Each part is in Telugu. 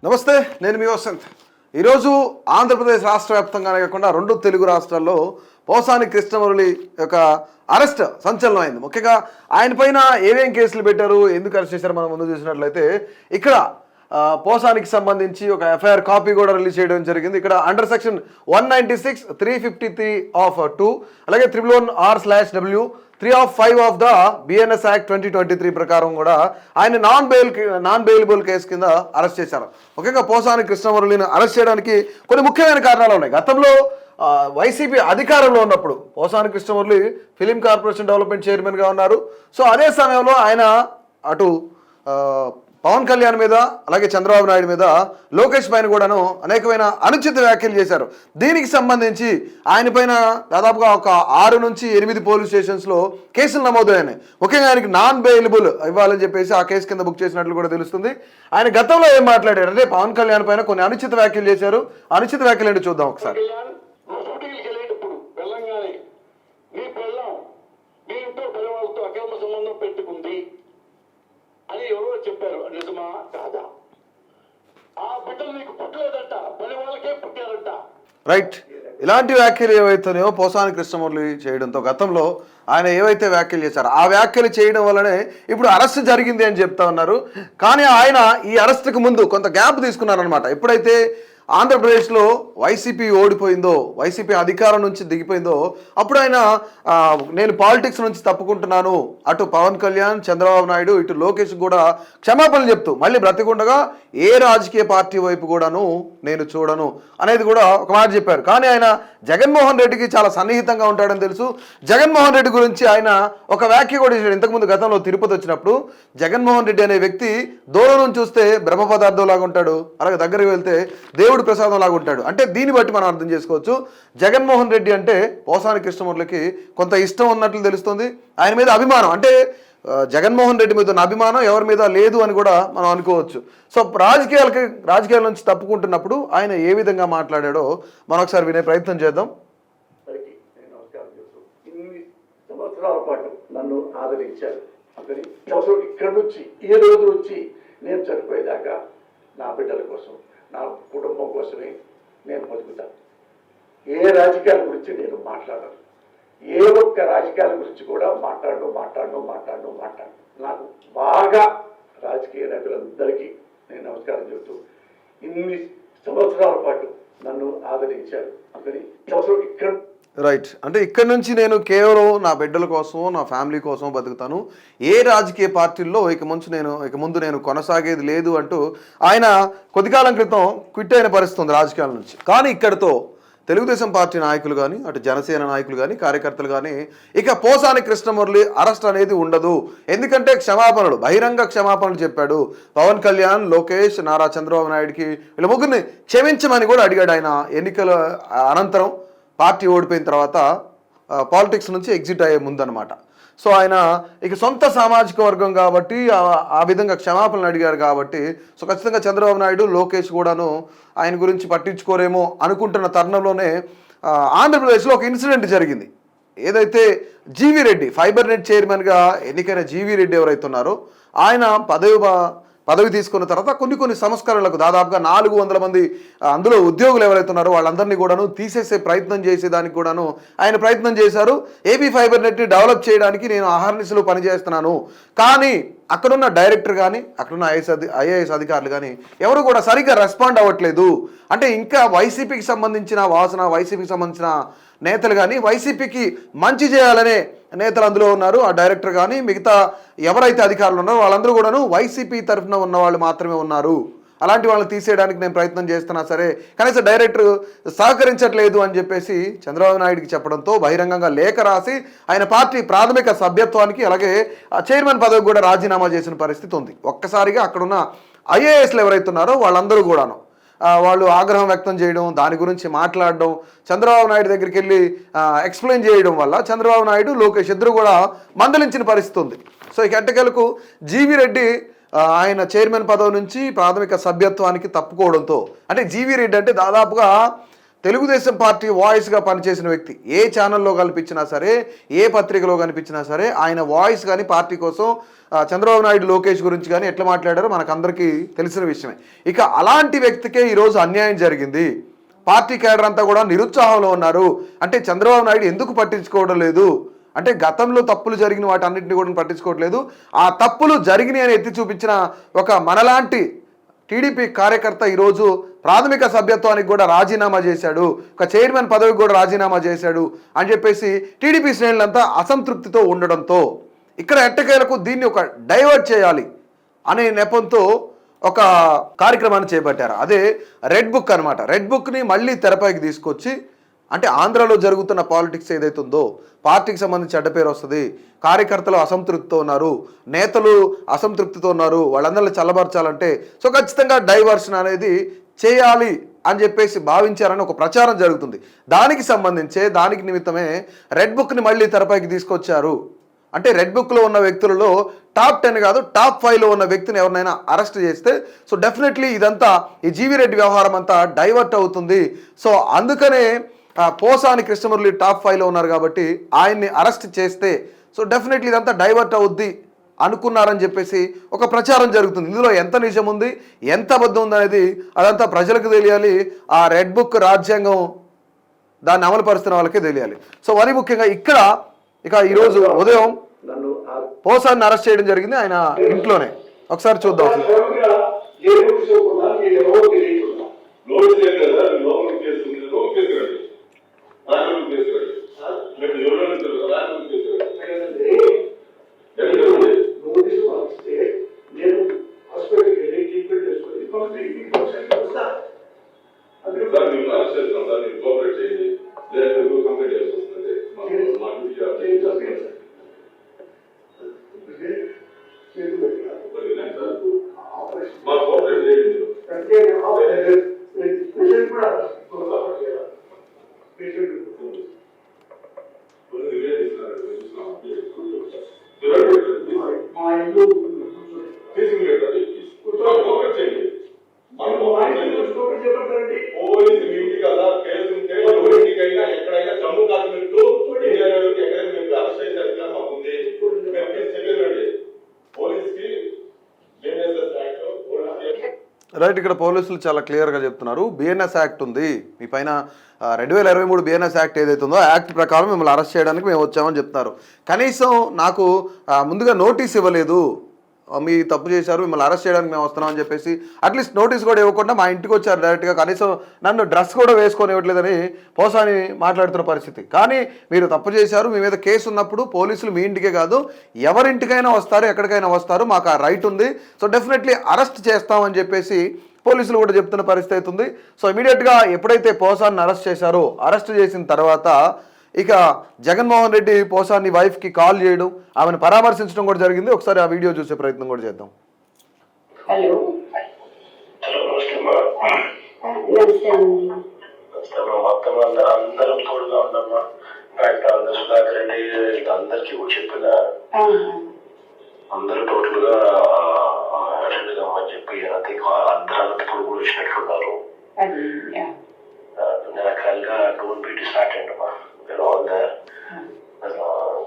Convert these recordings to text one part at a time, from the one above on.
నమస్తే, నేను మీ వసంత్. ఈరోజు ఆంధ్రప్రదేశ్ రాష్ట్ర వ్యాప్తంగానే కాకుండా రెండు తెలుగు రాష్ట్రాల్లో పోసాని కృష్ణమురళి యొక్క అరెస్ట్ సంచలనం అయింది. ముఖ్యంగా ఆయన పైన ఏమేం కేసులు పెట్టారు, ఎందుకు అరెస్ట్ చేశారు మనం ముందు చూసినట్లయితే ఇక్కడ పోసానికి సంబంధించి ఒక ఎఫ్ఐఆర్ కాపీ కూడా రిలీజ్ చేయడం జరిగింది. ఇక్కడ అండర్ సెక్షన్ 196, 353 ఆఫ్ 2 అలాగే 111R/W 3 of 5 of the BNS act 2023 ప్రకారం కూడా ఆయన నాన్ బెయిలబుల్ కేసు కింద అరెస్ట్ చేశారు. ముఖ్యంగా పోసాని కృష్ణమురళిని అరెస్ట్ చేయడానికి కొన్ని ముఖ్యమైన కారణాలు ఉన్నాయి. గతంలో వైసీపీ అధికారంలో ఉన్నప్పుడు Posani Krishnamurali film corporation development చైర్మన్గా ఉన్నారు. సో అదే సమయంలో ఆయన అటు పవన్ కళ్యాణ్ మీద అలాగే చంద్రబాబు నాయుడు మీద లోకేష్ పైన కూడాను అనేకమైన అనుచిత వ్యాఖ్యలు చేశారు. దీనికి సంబంధించి ఆయన పైన దాదాపుగా ఒక 6 నుంచి 8 పోలీస్ స్టేషన్స్లో కేసులు నమోదయ్యాయి. ముఖ్యంగా ఆయనకి నాన్ బెయిలబుల్ ఇవ్వాలని చెప్పేసి ఆ కేసు కింద బుక్ చేసినట్లు కూడా తెలుస్తుంది. ఆయన గతంలో ఏం మాట్లాడారు అంటే పవన్ కళ్యాణ్ పైన కొన్ని అనుచిత వ్యాఖ్యలు చేశారు. అనుచిత వ్యాఖ్యలు ఏంటో చూద్దాం ఒకసారి. అని ఎవరో చెప్పారు, నిజమా కాదా? ఆ బిడ్డలు నీకు పుట్టలేదంట, పని వాళ్ళకే పుట్టారంట. రైట్, ఇలాంటి వ్యాఖ్యలు ఏవైతున్నాయో పోసాని కృష్ణమురళి చేయడంతో గతంలో ఆయన ఏవైతే వ్యాఖ్యలు చేశారో ఆ వ్యాఖ్యలు చేయడం వల్లనే ఇప్పుడు అరెస్ట్ జరిగింది అని చెప్తా ఉన్నారు. కానీ ఆయన ఈ అరెస్ట్కి ముందు కొంత గ్యాప్ తీసుకున్నారనమాట. ఎప్పుడైతే ఆంధ్రప్రదేశ్లో వైసీపీ ఓడిపోయిందో, వైసీపీ అధికారం నుంచి దిగిపోయిందో అప్పుడు ఆయన నేను పాలిటిక్స్ నుంచి తప్పుకుంటున్నాను, అటు పవన్ కళ్యాణ్, చంద్రబాబు నాయుడు, ఇటు లోకేష్ కూడా క్షమాపణలు చెప్తూ మళ్ళీ బ్రతికుండగా ఏ రాజకీయ పార్టీ వైపు కూడాను నేను చూడను అనేది కూడా ఒక మాట చెప్పారు. కానీ ఆయన జగన్మోహన్ రెడ్డికి చాలా సన్నిహితంగా ఉంటాడని తెలుసు. జగన్మోహన్ రెడ్డి గురించి ఆయన ఒక వ్యాఖ్య కూడా చేశాడు. ఇంతకుముందు గతంలో తిరుపతి వచ్చినప్పుడు జగన్మోహన్ రెడ్డి అనే వ్యక్తి దూరం నుంచి చూస్తే బ్రహ్మ పదార్థం లాగా ఉంటాడు, అలాగే దగ్గరికి వెళ్తే దేవుడు ప్రసాదం లాగా ఉంటాడు. అంటే దీన్ని బట్టి మనం అర్థం చేసుకోవచ్చు జగన్మోహన్ రెడ్డి అంటే పోసాని కృష్ణమురళికి కొంత ఇష్టం ఉన్నట్లు తెలుస్తుంది. ఆయన మీద అభిమానం, అంటే జగన్మోహన్ రెడ్డి మీద ఉన్న అభిమానం ఎవరి మీద లేదు అని కూడా మనం అనుకోవచ్చు. సో రాజకీయాల నుంచి తప్పుకుంటున్నప్పుడు ఆయన ఏ విధంగా మాట్లాడాడో మనం ఒకసారి వినే ప్రయత్నం చేద్దాం. ఇన్ని సంవత్సరాల పాటు నన్ను ఆదరించారు. ఇక్కడ నుంచి ఈ రోజు నుంచి నేను చనిపోయేదాకా నా బిడ్డల కోసం, నా కుటుంబం కోసమే నేను బతుకుతాను. ఏ రాజకీయాల గురించి నేను మాట్లాడను. ఏ ఒక్క రాజకీయాల గురించి కూడా మాట్లాడను. నాకు బాగా రాజకీయ నాయకులందరికీ నేను నమస్కారం చెబుతూ ఇన్ని సంవత్సరాల పాటు నన్ను ఆదరించారు. అందుకని ఇక్కడ రైట్, అంటే ఇక్కడ నుంచి నేను కేవలం నా బిడ్డల కోసం, నా ఫ్యామిలీ కోసం బతుకుతాను. ఏ రాజకీయ పార్టీల్లో ఇక ముందు నేను కొనసాగేది లేదు అంటూ ఆయన కొద్ది కాలం క్రితం క్విట్ అయిన పరిస్థితి ఉంది రాజకీయాల నుంచి. కానీ ఇక్కడతో తెలుగుదేశం పార్టీ నాయకులు కానీ, అటు జనసేన నాయకులు కానీ, కార్యకర్తలు కానీ ఇక పోసాని కృష్ణమురళి అరెస్ట్ అనేది ఉండదు. ఎందుకంటే బహిరంగ క్షమాపణలు చెప్పాడు. పవన్ కళ్యాణ్, లోకేష్, నారా చంద్రబాబు నాయుడికి వీళ్ళ ముగ్గురిని క్షమించమని కూడా అడిగాడు ఆయన ఎన్నికల అనంతరం, పార్టీ ఓడిపోయిన తర్వాత పాలిటిక్స్ నుంచి ఎగ్జిట్ అయ్యే ముందనమాట. సో ఆయన ఇక సొంత సామాజిక వర్గం కాబట్టి ఆ విధంగా క్షమాపణలు అడిగారు కాబట్టి సో ఖచ్చితంగా చంద్రబాబు నాయుడు, లోకేష్ కూడాను ఆయన గురించి పట్టించుకోరేమో అనుకుంటున్న తరుణంలోనే ఆంధ్రప్రదేశ్లో ఒక ఇన్సిడెంట్ జరిగింది. ఏదైతే జీవీ రెడ్డి, ఫైబర్ నెట్ చైర్మన్గా ఎన్నికైన జీవీ రెడ్డి ఎవరైతే ఉన్నారో ఆయన పదవి తీసుకున్న తర్వాత కొన్ని సంస్కరణలకు దాదాపుగా 400 మంది అందులో ఉద్యోగులు ఎవరైతే ఉన్నారో వాళ్ళందరినీ కూడాను తీసేసే ప్రయత్నం చేసేదానికి కూడాను ఆయన ప్రయత్నం చేశారు. ఏపీ ఫైబర్ నెట్ని డెవలప్ చేయడానికి నేను అహర్నిశలు పనిచేస్తున్నాను, కానీ అక్కడున్న డైరెక్టర్ కానీ, అక్కడున్న ఐఏఎస్ అధికారులు కానీ ఎవరు కూడా సరిగ్గా రెస్పాండ్ అవ్వట్లేదు. అంటే ఇంకా వైసీపీకి సంబంధించిన వైసీపీకి సంబంధించిన నేతలు కానీ, వైసీపీకి మంచి చేయాలనే నేతలు అందులో ఉన్నారు. ఆ డైరెక్టర్ కానీ మిగతా ఎవరైతే అధికారులు ఉన్నారో వాళ్ళందరూ కూడాను వైసీపీ తరఫున ఉన్న వాళ్ళు మాత్రమే ఉన్నారు. అలాంటి వాళ్ళని తీసేయడానికి నేను ప్రయత్నం చేస్తున్నా సరే కనీసం డైరెక్టర్ సహకరించట్లేదు అని చెప్పేసి చంద్రబాబు నాయుడికి చెప్పడంతో బహిరంగంగా లేఖ రాసి ఆయన పార్టీ ప్రాథమిక సభ్యత్వానికి అలాగే చైర్మన్ పదవికి కూడా రాజీనామా చేసిన పరిస్థితి ఉంది. ఒక్కసారిగా అక్కడున్న ఐఏఎస్లు ఎవరైతే ఉన్నారో వాళ్ళందరూ కూడాను వాళ్ళు ఆగ్రహం వ్యక్తం చేయడం, దాని గురించి మాట్లాడడం, చంద్రబాబు నాయుడు దగ్గరికి వెళ్ళి ఎక్స్ప్లెయిన్ చేయడం వల్ల చంద్రబాబు నాయుడు, లోకేష్ ఇద్దరు కూడా మందలించిన పరిస్థితి ఉంది. సో ఈ ఎట్టకేలకు జీవీ రెడ్డి ఆయన చైర్మన్ పదవి నుంచి ప్రాథమిక సభ్యత్వానికి తప్పుకోవడంతో, అంటే జీవీ రెడ్డి అంటే దాదాపుగా తెలుగుదేశం పార్టీ వాయిస్గా పనిచేసిన వ్యక్తి, ఏ ఛానల్లో కనిపించినా సరే, ఏ పత్రికలో కనిపించినా సరే ఆయన వాయిస్ కానీ పార్టీ కోసం చంద్రబాబు నాయుడు లోకేష్ గురించి కానీ ఎట్లా మాట్లాడారో మనకందరికీ తెలిసిన విషయమే. ఇక అలాంటి వ్యక్తికే ఈరోజు అన్యాయం జరిగింది. పార్టీ కేడర్ అంతా కూడా నిరుత్సాహంలో ఉన్నారు. అంటే చంద్రబాబు నాయుడు ఎందుకు పట్టించుకోవడం లేదు అంటే గతంలో తప్పులు జరిగిన వాటన్నింటినీ కూడా పట్టించుకోవట్లేదు. ఆ తప్పులు జరిగినాయి అని ఎత్తి చూపించిన ఒక మనలాంటి టీడీపీ కార్యకర్త ఈరోజు ప్రాథమిక సభ్యత్వానికి కూడా రాజీనామా చేశాడు, ఒక చైర్మన్ పదవికి కూడా రాజీనామా చేశాడు అని చెప్పేసి టీడీపీ శ్రేణులంతా అసంతృప్తితో ఉండడంతో ఇక్కడ ఎట్టకేలకు దీన్ని ఒక డైవర్ట్ చేయాలి అనే నెపంతో ఒక కార్యక్రమాన్ని చేపట్టారు. అదే రెడ్ బుక్ అనమాట. రెడ్ బుక్ని మళ్ళీ తెరపైకి తీసుకొచ్చి అంటే ఆంధ్రాలో జరుగుతున్న పాలిటిక్స్ ఏదైతే ఉందో పార్టీకి సంబంధించి చెడ్డ పేరు వస్తుంది, కార్యకర్తలు అసంతృప్తితో ఉన్నారు, నేతలు అసంతృప్తితో ఉన్నారు, వాళ్ళందరినీ చల్లబరచాలంటే సో ఖచ్చితంగా డైవర్షన్ అనేది చేయాలి అని చెప్పేసి భావించారని ఒక ప్రచారం జరుగుతుంది. దానికి నిమిత్తమే రెడ్ బుక్ని మళ్ళీ తెరపైకి తీసుకొచ్చారు. అంటే రెడ్ బుక్లో ఉన్న వ్యక్తులలో టాప్ 10 కాదు టాప్ 5లో ఉన్న వ్యక్తిని ఎవరినైనా అరెస్ట్ చేస్తే సో డెఫినెట్లీ ఇదంతా ఈ జీవీ రెడ్డి వ్యవహారం అంతా డైవర్ట్ అవుతుంది. సో అందుకనే పోసాని కృష్ణమురళి టాప్ 5లో ఉన్నారు కాబట్టి ఆయన్ని అరెస్ట్ చేస్తే సో డెఫినెట్లీ ఇదంతా డైవర్ట్ అవుద్ది అనుకున్నారని చెప్పేసి ఒక ప్రచారం జరుగుతుంది. ఇందులో ఎంత నిజం ఉంది, ఎంత అబద్ధం ఉంది అనేది అదంతా ప్రజలకు తెలియాలి. ఆ రెడ్ బుక్ రాజ్యాంగం దాన్ని అమలు పరుస్తున్న వాళ్ళకే తెలియాలి. సో మరి ముఖ్యంగా ఇక ఈరోజు ఉదయం పోసాన్ని అరెస్ట్ చేయడం జరిగింది ఆయన ఇంట్లోనే. ఒకసారి చూద్దాం. రైట్, ఇక్కడ పోలీసులు చాలా క్లియర్గా చెప్తున్నారు. బిఎన్ఎస్ యాక్ట్ ఉంది మీ పైన, 2023 బిఎన్ఎస్ యాక్ట్ ఏదైతే ఉందో యాక్ట్ ప్రకారం మిమ్మల్ని అరెస్ట్ చేయడానికి మేము వచ్చామని చెప్తున్నారు. కనీసం నాకు ముందుగా నోటీస్ ఇవ్వలేదు, మీ తప్పు చేశారు మిమ్మల్ని అరెస్ట్ చేయడానికి మేము వస్తున్నామని చెప్పేసి అట్లీస్ట్ నోటీస్ కూడా ఇవ్వకుండా మా ఇంటికి వచ్చారు డైరెక్ట్గా. కనీసం నన్ను డ్రెస్ కూడా వేసుకొని ఇవ్వట్లేదని పోసాని మాట్లాడుతున్న పరిస్థితి. కానీ మీరు తప్పు చేశారు, మీ మీద కేసు ఉన్నప్పుడు పోలీసులు మీ ఇంటికే కాదు ఎవరింటికైనా వస్తారు, ఎక్కడికైనా వస్తారు, మాకు ఆ రైట్ ఉంది, సో డెఫినెట్లీ అరెస్ట్ చేస్తామని చెప్పేసి పోలీసులు కూడా చెప్తున్న పరిస్థితి అవుతుంది. సో ఇమీడియట్గా ఎప్పుడైతే పోసాన్ని అరెస్ట్ చేశారో అరెస్ట్ చేసిన తర్వాత ఇక జగన్మోహన్ రెడ్డి పోసాని వైఫ్కి కాల్ చేయడం, ఆమెను పరామర్శించడం కూడా జరిగింది. ఒకసారి ఆ వీడియో చూసే ప్రయత్నం కూడా చేద్దాం. హలో, అందరం తోడుగా ఉన్నామా. సుధాకర్ రెడ్డి అందరికీ కూడా చెప్పిన అందరూ టోటల్ గా అని చెప్పి అందరూ అనంతపురం కూడా వచ్చినట్లున్నారు. రకరకాలుగా డోంట్ బి డిస్ట్రాక్టెడ్ అమ్మా. We're all there.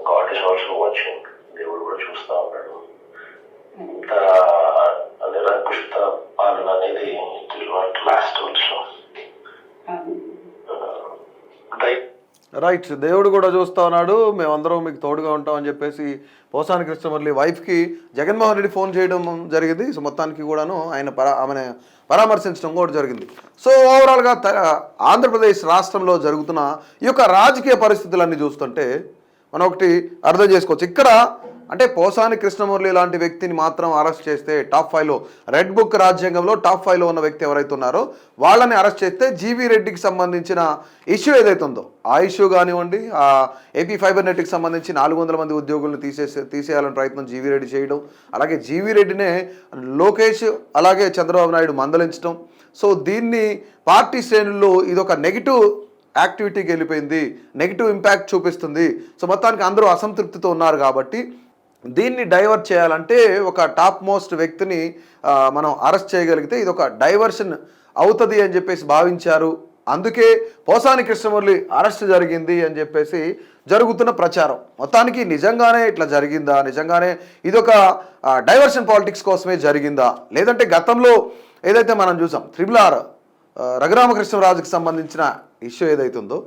God is also watching. దేవుడు కూడా చూస్తా ఉన్నాడు. ఇంత నిరంకుశత పాలన అనేది లాస్ట్ ఆల్సో. రైట్, దేవుడు కూడా చూస్తా ఉన్నాడు, మేమందరం మీకు తోడుగా ఉంటామని చెప్పేసి పోసాని కృష్ణమురళి వైఫ్కి జగన్మోహన్ రెడ్డి ఫోన్ చేయడం జరిగింది. సో మొత్తానికి కూడాను ఆమెను పరామర్శించడం కూడా జరిగింది. సో ఓవరాల్గా ఆంధ్రప్రదేశ్ రాష్ట్రంలో జరుగుతున్న ఈ యొక్క రాజకీయ పరిస్థితులన్నీ చూస్తుంటే మనం ఒకటి అర్థం చేసుకోవచ్చు. ఇక్కడ అంటే పోసాని కృష్ణమురళి లాంటి వ్యక్తిని మాత్రం అరెస్ట్ చేస్తే టాప్ 5లో రెడ్ బుక్ రాజ్యాంగంలో టాప్ 5లో ఉన్న వ్యక్తి ఎవరైతే ఉన్నారో వాళ్ళని అరెస్ట్ చేస్తే జీవీ రెడ్డికి సంబంధించిన ఇష్యూ ఏదైతే ఉందో ఆ ఇష్యూ కానివ్వండి, ఆ ఏపీ ఫైబర్ నెట్కి సంబంధించి 400 మంది ఉద్యోగులను తీసేయాలని ప్రయత్నం జీవీ రెడ్డి చేయడం, అలాగే జీవీ రెడ్డినే లోకేష్ అలాగే చంద్రబాబు నాయుడు మందలించడం. సో దీన్ని పార్టీ శ్రేణుల్లో ఇదొక నెగిటివ్ యాక్టివిటీకి వెళ్ళిపోయింది, నెగిటివ్ ఇంపాక్ట్ చూపిస్తుంది. సో మొత్తానికి అందరూ అసంతృప్తితో ఉన్నారు కాబట్టి దీన్ని డైవర్ట్ చేయాలంటే ఒక టాప్ మోస్ట్ వ్యక్తిని మనం అరెస్ట్ చేయగలిగితే ఇది ఒక డైవర్షన్ అవుతుంది అని చెప్పేసి భావించారు అందుకే పోసాని కృష్ణమురళి అరెస్ట్ జరిగింది అని చెప్పేసి జరుగుతున్న ప్రచారం. మొత్తానికి నిజంగానే ఇట్లా జరిగిందా, నిజంగానే ఇదొక డైవర్షన్ పాలిటిక్స్ కోసమే జరిగిందా, లేదంటే గతంలో ఏదైతే మనం చూసాం RRR రఘురామకృష్ణరాజుకి సంబంధించిన ఇష్యూ ఏదైతే ఉందో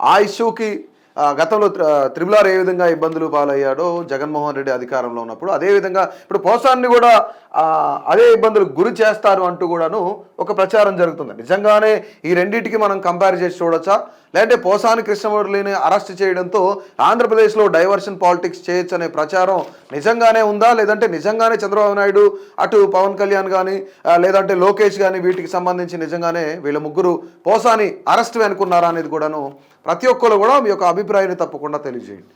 ఆ ఇష్యూకి గతంలో RRR ఏ విధంగా ఇబ్బందులు పాలయ్యాడో జగన్మోహన్ రెడ్డి అధికారంలో ఉన్నప్పుడు, అదేవిధంగా ఇప్పుడు పోసాన్ని కూడా అదే ఇబ్బందులకు గురి చేస్తారు అంటూ కూడాను ఒక ప్రచారం జరుగుతుంది. నిజంగానే ఈ రెండింటికి మనం కంపేర్ చేసి చూడొచ్చా, లేదంటే పోసాని కృష్ణమురళిని అరెస్ట్ చేయడంతో ఆంధ్రప్రదేశ్లో డైవర్షన్ పాలిటిక్స్ చేయొచ్చు అనే ప్రచారం నిజంగానే ఉందా, లేదంటే నిజంగానే చంద్రబాబు నాయుడు అటు పవన్ కళ్యాణ్ కానీ లేదంటే లోకేష్ కానీ వీటికి సంబంధించి నిజంగానే వీళ్ళ ముగ్గురు పోసాని అరెస్ట్ అనుకున్నారా అనేది కూడాను ప్రతి ఒక్కరు కూడా మీ యొక్క అభిప్రాయాన్ని తప్పకుండా తెలియజేయండి.